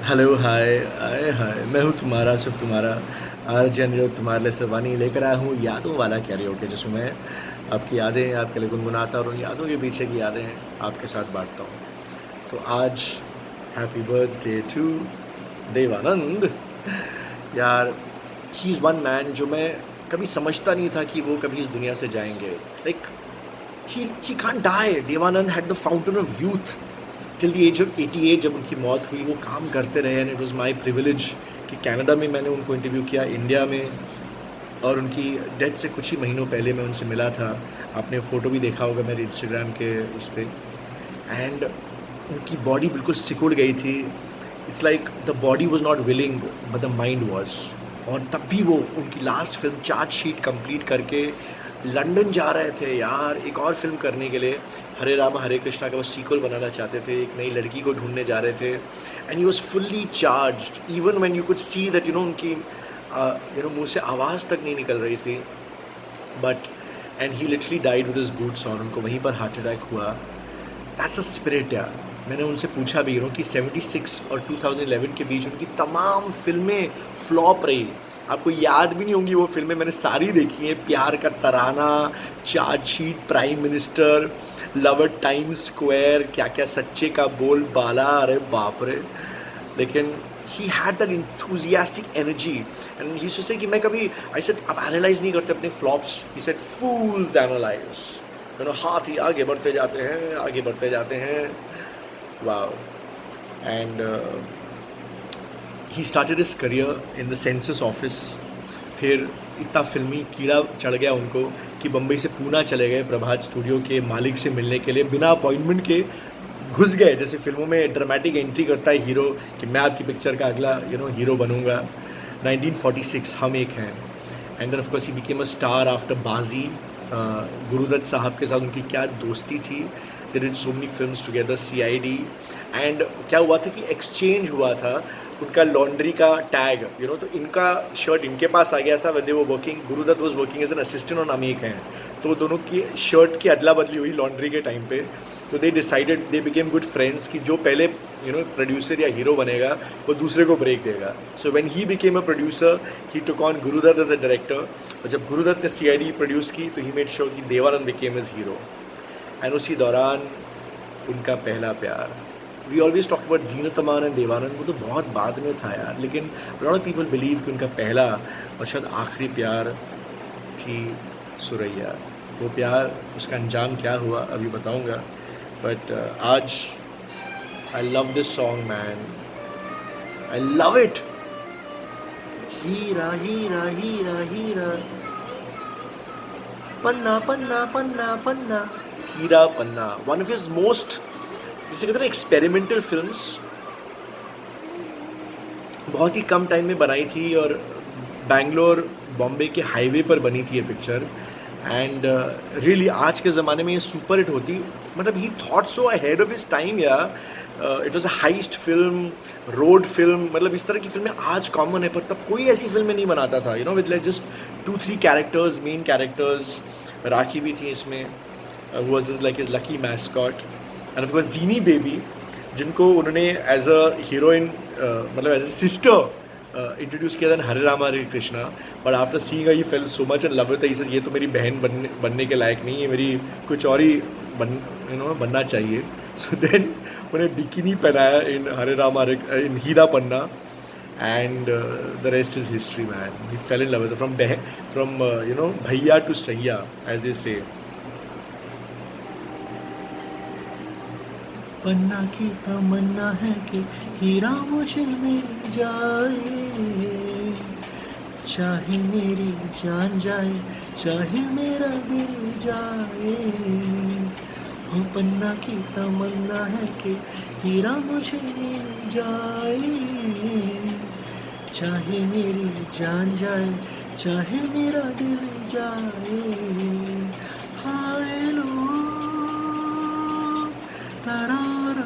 Hello, हाय, आय हाय! मैं हूँ तुम्हारा, सिर्फ़ तुम्हारा आरजे अनिरुद्ध तुम्हारे लिए सिर्फ़ लेकर आया हूँ यादों वाला कैरियोके जिसमें मैं आपकी यादें आपके लिए गुनगुनाता और उन यादों के पीछे की यादें आपके साथ बाँटता हूँ। तो आज हैप्पी बर्थडे टू देवानंद। यार, ही इज़ वन मैन जो मैं कभी समझता नहीं था कि वो कभी इस दुनिया से जाएँगे। Like he can't die. Dev Anand had the fountain of youth till the age of 88 जब उनकी मौत हुई। वो काम करते रहे and it was my privilege कि कनाडा में मैंने उनको इंटरव्यू किया, इंडिया में, और उनकी डेथ से कुछ ही महीनों पहले मैं उनसे मिला था। आपने फ़ोटो भी देखा होगा मेरे इंस्टाग्राम के उस पे। एंड उनकी बॉडी बिल्कुल सिकुड़ गई थी। It's like the body was not willing but the mind was. और तब भी वो उनकी last film charge sheet complete करके लंदन जा रहे थे यार एक और फिल्म करने के लिए। हरे राम हरे कृष्णा का वो सीक्वल बनाना चाहते थे, एक नई लड़की को ढूंढने जा रहे थे and he was fully charged even when you could see that उनकी मुंह से आवाज़ तक नहीं निकल रही थी। But and he literally died with his boots on. उनको वहीं पर हार्ट अटैक हुआ। दैट्स अ स्पिरिट यार। मैंने उनसे पूछा भी कि 76 और 2011 के बीच उनकी तमाम फिल्में फ्लॉप रही। आपको याद भी नहीं होंगी वो फिल्में, मैंने सारी देखी हैं। प्यार का तराना, charge sheet, prime minister, lover time square, क्या क्या सच्चे का बोल बाला, अरे बाप रे। लेकिन he had that enthusiastic energy and he से कि मैं कभी आई सेड आप एनालाइज नहीं करते अपने flops. He said fools analyse. हाथ ही आगे बढ़ते जाते हैं, आगे बढ़ते जाते हैं। Wow. And he started his career in the census office. फिर इतना फिल्मी कीड़ा चढ़ गया उनको कि बम्बई से पूना चले गए प्रभात स्टूडियो के मालिक से मिलने के लिए। बिना अपॉइंटमेंट के घुस गए, जैसे फिल्मों में ड्रामेटिक एंट्री करता है हीरो कि मैं आपकी पिक्चर का अगला हीरो बनूंगा। 1946 Hum Ek Hain. And then of course he became a star after Baazi. Guru Dutt साहब के साथ उनकी क्या दोस्ती थी। They did so many films together, CID। एंड क्या हुआ था कि एक्सचेंज हुआ था उनका लॉन्ड्री का टैग, तो इनका शर्ट इनके पास आ गया था when they were working. Guru Dutt was working as an assistant on Hum Ek हैं। तो दोनों की शर्ट की अदला बदली हुई लॉन्ड्री के टाइम पे। तो they decided, they became good friends कि जो पहले प्रोड्यूसर या हीरो बनेगा वो दूसरे को ब्रेक देगा। So when he became a producer he took on Guru Dutt as a director. और जब गुरुदत्त ने CID प्रोड्यूस की तो ही मेड श्योर कि Dev Anand became his hero. And उसी दौरान उनका पहला प्यार। We always talk about Zeenat Aman and Dev Anand, वो तो बहुत बाद में था यार। लेकिन लॉट ऑफ पीपल बिलीव कि उनका पहला और शायद आखिरी प्यार थी सुरैया। वो प्यार, उसका अंजाम क्या हुआ अभी बताऊंगा। बट आज I love this song man, I love it. हीरा हीरा हीरा हीरा, पन्ना पन्ना पन्ना पन्ना, हीरा पन्ना। वन ऑफ हिज मोस्ट, जिसे कहते हैं एक्सपेरिमेंटल फिल्म्स, बहुत ही कम टाइम में बनाई थी और बैंगलोर बॉम्बे के हाईवे पर बनी थी ये पिक्चर। एंड रियली आज के ज़माने में ये सुपर हिट होती। मतलब he thought so ahead of his time या। It was a heist film, road film, मतलब इस तरह की फिल्में आज कॉमन है पर तब कोई ऐसी फिल्में नहीं बनाता था। With like just 2-3 characters, main characters. Rakhi भी थी इसमें, was is like his lucky mascot. And of course Zeenie baby, जिनको उन्होंने एज अ हीरोइन, मतलब एज अ सिस्टर इंट्रोड्यूस किया था Hare Ram Hare Krishna. But after seeing he fell so much in love with his, ये तो मेरी बहन बनने के लायक नहीं है, मेरी कुछ और ही बनना चाहिए। सो देन उन्हें बिकिनी पहनाया in Hare Ram Hare, in Heera Panna. And the rest is history man. He fell in love with from भैया टू सैया एज ए से। पन्ना की तमन्ना है कि हीरा मुझे मिल जाए, चाहे मेरी जान जाए, चाहे मेरा दिल जाए। हो पन्ना की तमन्ना है कि हीरा मुझे मिल जाए, चाहे मेरी जान जाए, चाहे मेरा दिल जाए। हाय लो तारारा,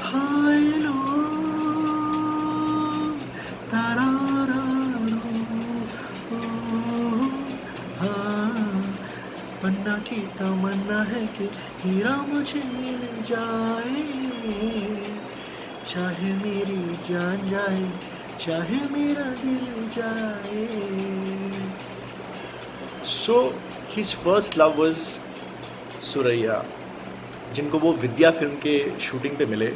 हाय लो तारारा, हाँ। पन्ना की तमन्ना है कि हीरा मुझे मिल जाए, चाहे मेरी जान जाए, चाहे मेरा दिल जाए। So his first love was Suraiya, जिनको वो विद्या फिल्म के शूटिंग पे मिले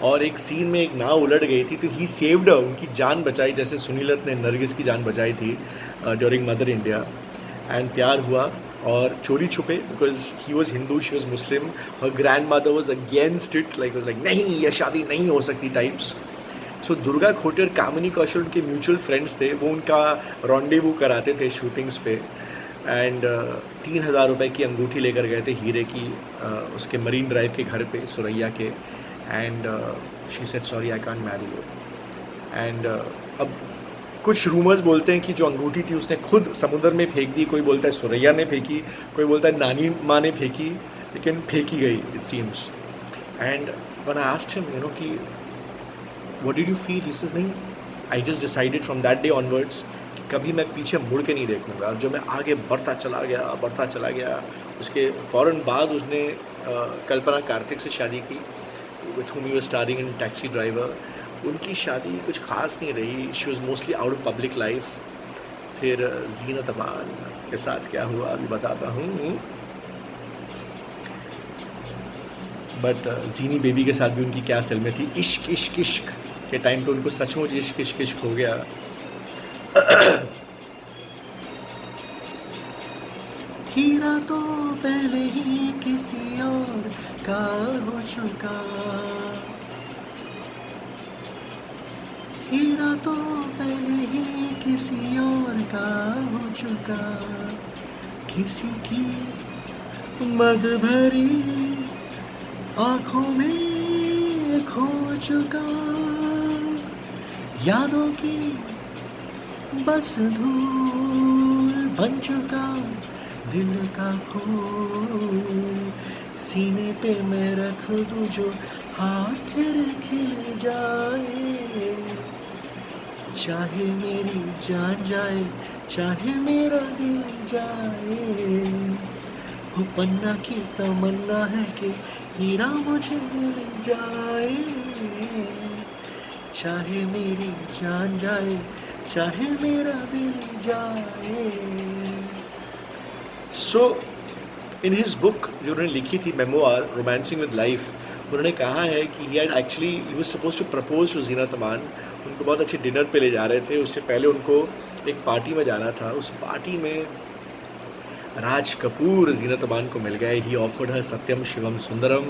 और एक सीन में एक नाव उलट गई थी तो ही सेव्ड, उनकी जान बचाई जैसे सुनीलत ने नरगिस की जान बचाई थी ड्यूरिंग मदर इंडिया। एंड प्यार हुआ और चोरी छुपे, because he was Hindu, she was Muslim, her grand mother was against it, like नहीं ये शादी नहीं हो सकती टाइप्स। सो दुर्गा खोटे और कामिनी कौशल उनके म्यूचुअल फ्रेंड्स थे, वो उनका रॉन्डेवू कराते थे शूटिंग्स पे। एंड 3,000 रुपये की अंगूठी लेकर गए थे हीरे की उसके मरीन ड्राइव के घर पे सुरैया के। And she said sorry I can't marry you. And अब कुछ रूमर्स बोलते हैं कि जो अंगूठी थी उसने खुद समुद्र में फेंक दी, कोई बोलता है सुरैया ने फेंकी, कोई बोलता है नानी माँ ने फेंकी, लेकिन फेंकी गई it seems. And when I asked him कि what did you feel, he says नहीं, I just decided from that day onwards कि कभी मैं पीछे मुड़ के नहीं देखूंगा। और जो मैं आगे बढ़ता चला गया, उसके फ़ौरन बाद उसने कल्पना कार्तिक से शादी की, with whom he was starring in taxi driver. उनकी शादी कुछ खास नहीं रही, she was mostly out of public life. फिर जीनत अमान के साथ क्या हुआ अभी बताता हूँ, बट जीनी बेबी के साथ भी उनकी क्या फिल्में थी। इश्क इश्क इश्क के टाइम पे उनको सचमुच इश्क इश्क इश्क हो गया। हीरा तो पहले ही किसी और का हो चुका, हीरा तो पहले ही किसी और का हो चुका, किसी की मद भरी आँखों में खो चुका, यादों की बस धूल बन चुका, दिल का फूल सीने पे मैं रख दूं जो हाथ फिर खिल जाए, चाहे मेरी जान जाए, चाहे मेरा दिल जाए। वो पन्ना की तमन्ना है कि हीरा मुझे मिल जाए, चाहे मेरी जान जाए, चाहे मेरा दिल जाए। सो इन हिज बुक जो उन्होंने लिखी थी मेमोआर रोमांसिंग विद लाइफ, उन्होंने कहा है कि he was suppose to propose to Zeenat Aman. उनको बहुत अच्छे डिनर पे ले जा रहे थे, उससे पहले उनको एक पार्टी में जाना था। उस पार्टी में राज कपूर जीनत अमान को मिल गए। ही ऑफर्ड हर सत्यम शिवम सुंदरम।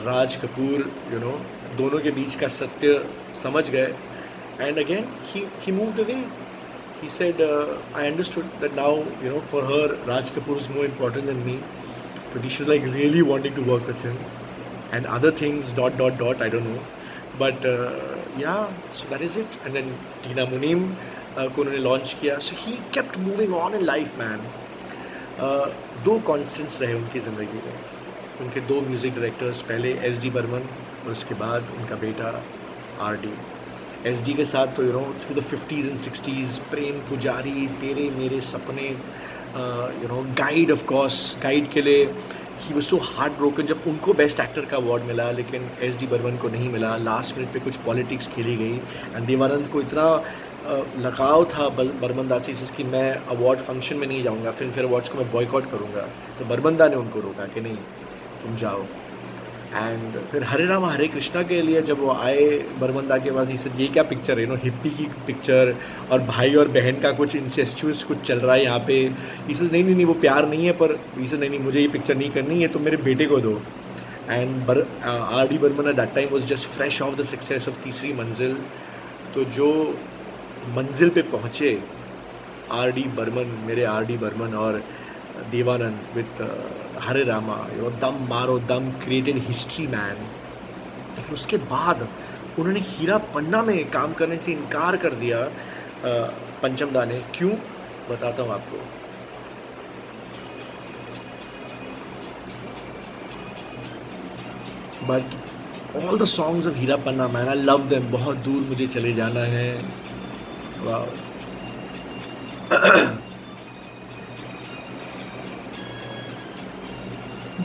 राज कपूर दोनों के बीच का सत्य समझ गए। And again he moved away. He said, I understood that now, for her, Raj Kapoor is more important than me. But she was like really wanting to work with him. And other things, ... I don't know. But yeah, so that is it. And then Tina Muneem को उन्होंने launch किया. So he kept moving on in life, man. 2 constants रहे उनकी ज़िंदगी में. उनके 2 music directors, पहले S.D. Burman और उसके बाद उनका बेटा R.D. SD के साथ तो through the 50s and 60s प्रेम पुजारी, तेरे मेरे सपने, गाइड, ऑफ कोर्स गाइड के लिए he was so heart broken जब उनको बेस्ट एक्टर का अवार्ड मिला, लेकिन SD बर्मन को नहीं मिला। लास्ट मिनट पे कुछ पॉलिटिक्स खेली गई एंड देवानंद को इतना लगाव था बर्मन दा से कि मैं अवार्ड फंक्शन में नहीं जाऊंगा, फिल्म फेयर अवार्ड्स को मैं बॉयकॉट करूंगा। तो बर्मन दा ने उनको रोका कि नहीं तुम जाओ। एंड फिर हरे रामा हरे कृष्णा के लिए जब वो आए बर्मन दा के पास, ये क्या पिक्चर है, हिप्पी की पिक्चर और भाई और बहन का कुछ इंसेस्चुअस कुछ चल रहा है यहाँ पे। इसे नहीं वो प्यार नहीं है, पर इसे नहीं मुझे ये पिक्चर नहीं करनी है, तो मेरे बेटे को दो। And R.D. Burman at that time was just fresh off the success of Teesri Manzil. तो जो मंजिल पे पहुँचे R.D. बर्मन, मेरे R.D. बर्मन और देवानंद विथ हरे रामा, दम मारो दम, क्रिएटेड हिस्ट्री मैन। लेकिन उसके बाद उन्होंने हीरा पन्ना में काम करने से इनकार कर दिया पंचम दा ने। क्यों, बताता हूँ आपको। But all the songs of Heera Panna man, I love them. बहुत दूर मुझे चले जाना है, वाह।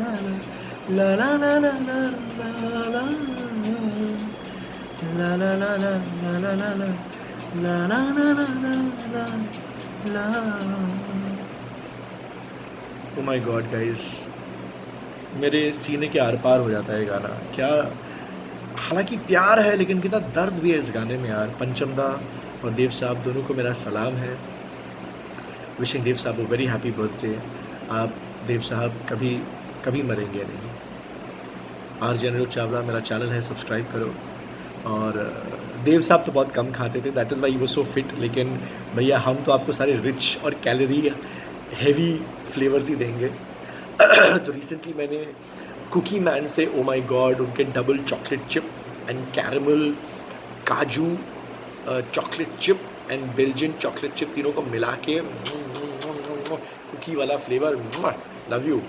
ला ला ला ला ला ला ला ला ला ला ला ला ला ला ला ला ला ला ला ला। ओ माय गॉड गाइस, मेरे सीने के आर पार हो जाता है ये गाना। क्या, हालांकि प्यार है लेकिन कितना दर्द भी है इस गाने में यार। पंचम दा और देव साहब दोनों को मेरा सलाम है। विशिंग देव साहब वेरी हैप्पी बर्थडे। आप देव साहब कभी कभी मरेंगे नहीं। आरजे अनिरुद्ध चावला मेरा चैनल है, सब्सक्राइब करो। और देव साहब तो बहुत कम खाते थे, that is why he was so fit. लेकिन भैया हम तो आपको सारे रिच और कैलोरी हैवी फ्लेवर्स ही देंगे। तो रिसेंटली मैंने कुकी मैन से, ओ माय गॉड, उनके double chocolate chip and caramel kaju chocolate chip and Belgian chocolate chip, तीनों को मिला के कुकी वाला फ्लेवर, लव यू।